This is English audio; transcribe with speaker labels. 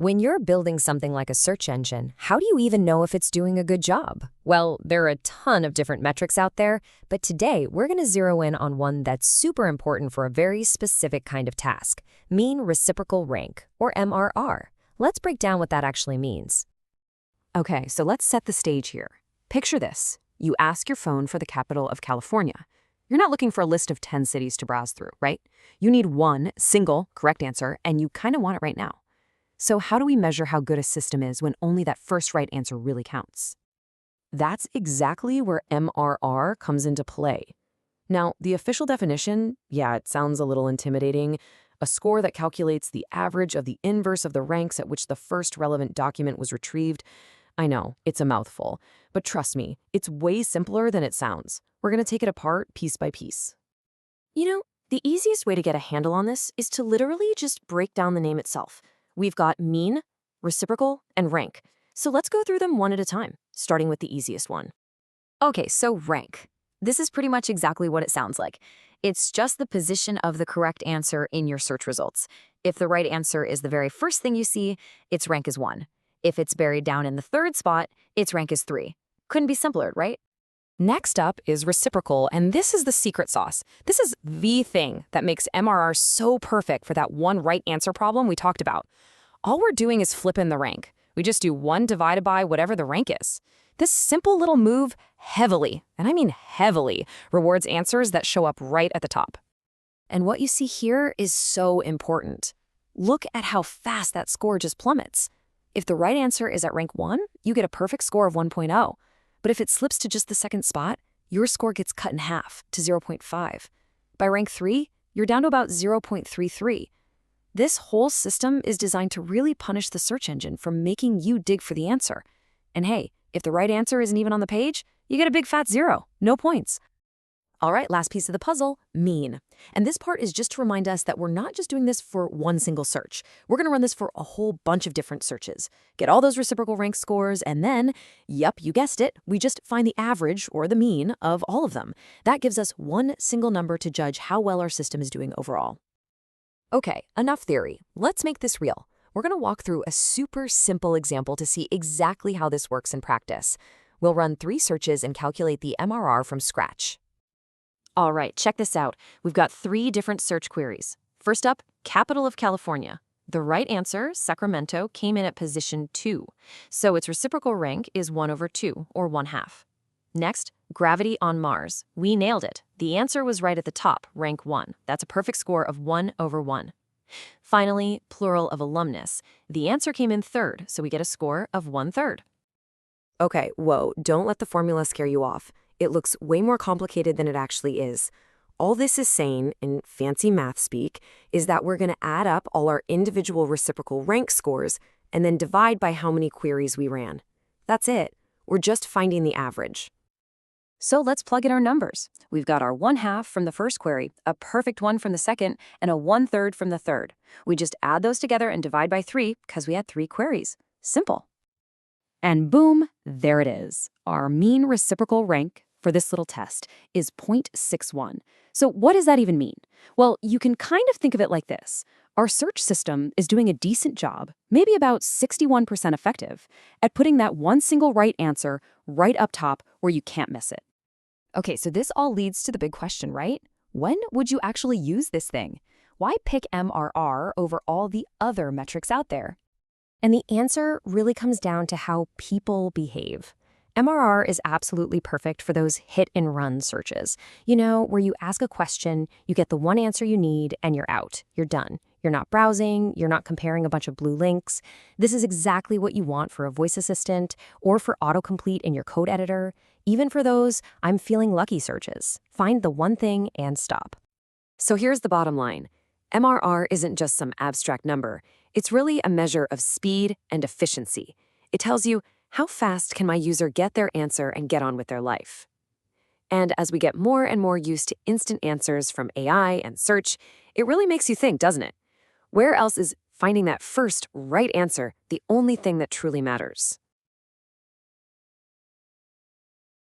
Speaker 1: When you're building something like a search engine, how do you even know if it's doing a good job? Well, there are a ton of different metrics out there, but today we're going to zero in on one that's super important for a very specific kind of task, mean reciprocal rank, or MRR. Let's break down what that actually means.
Speaker 2: Okay, so let's set the stage here. Picture this. You ask your phone for the capital of California. You're not looking for a list of 10 cities to browse through, right? You need one single correct answer, and you kind of want it right now. So how do we measure how good a system is when only that first right answer really counts? That's exactly where MRR comes into play. Now, the official definition, yeah, it sounds a little intimidating. A score that calculates the average of the inverse of the ranks at which the first relevant document was retrieved. I know, it's a mouthful, but trust me, it's way simpler than it sounds. We're going to take it apart piece by piece. The easiest way to get a handle on this is to literally just break down the name itself. We've got mean, reciprocal, and rank. So let's go through them one at a time, starting with the easiest one.
Speaker 3: Okay, so rank. This is pretty much exactly what it sounds like. It's just the position of the correct answer in your search results. If the right answer is the very first thing you see, its rank is 1. If it's buried down in the third spot, its rank is 3. Couldn't be simpler, right?
Speaker 2: Next up is reciprocal, and this is the secret sauce. This is the thing that makes MRR so perfect for that one right answer problem we talked about. All we're doing is flipping the rank. We just do 1 divided by whatever the rank is. This simple little move heavily, and I mean heavily, rewards answers that show up right at the top. And what you see here is so important. Look at how fast that score just plummets. If the right answer is at rank 1, you get a perfect score of 1.0. But if it slips to just the second spot, your score gets cut in half to 0.5. By rank 3, you're down to about 0.33. This whole system is designed to really punish the search engine for making you dig for the answer. And hey, if the right answer isn't even on the page, you get a big fat 0, no points. All right, last piece of the puzzle, mean. And this part is just to remind us that we're not just doing this for one single search. We're going to run this for a whole bunch of different searches. Get all those reciprocal rank scores, and then, yep, you guessed it, we just find the average or the mean of all of them. That gives us one single number to judge how well our system is doing overall. Okay, enough theory. Let's make this real. We're going to walk through a super simple example to see exactly how this works in practice. We'll run 3 searches and calculate the MRR from scratch. All right, check this out. We've got 3 different search queries. First up, capital of California. The right answer, Sacramento, came in at position 2. So its reciprocal rank is 1/2, or 1/2. Next, gravity on Mars. We nailed it. The answer was right at the top, rank 1. That's a perfect score of 1/1. Finally, plural of alumnus. The answer came in 3rd, so we get a score of 1/3. Okay, whoa, don't let the formula scare you off. It looks way more complicated than it actually is. All this is saying, in fancy math speak, is that we're going to add up all our individual reciprocal rank scores and then divide by how many queries we ran. That's it. We're just finding the average. So let's plug in our numbers. We've got our 1/2 from the first query, a perfect 1 from the second, and a 1/3 from the third. We just add those together and divide by 3 because we had 3 queries. Simple. And boom, there it is. Our mean reciprocal rank for this little test is 0.61. So what does that even mean? Well, you can kind of think of it like this. Our search system is doing a decent job, maybe about 61% effective, at putting that one single right answer right up top where you can't miss it. Okay, so this all leads to the big question, right? When would you actually use this thing? Why pick MRR over all the other metrics out there?
Speaker 1: And the answer really comes down to how people behave. MRR is absolutely perfect for those hit-and-run searches. Where you ask a question, you get the one answer you need, and you're out. You're done. You're not browsing, you're not comparing a bunch of blue links. This is exactly what you want for a voice assistant or for autocomplete in your code editor, even for those I'm feeling lucky searches. Find the one thing and stop.
Speaker 2: So here's the bottom line. MRR isn't just some abstract number. It's really a measure of speed and efficiency. It tells you, how fast can my user get their answer and get on with their life? And as we get more and more used to instant answers from AI and search, it really makes you think, doesn't it? Where else is finding that first right answer the only thing that truly matters?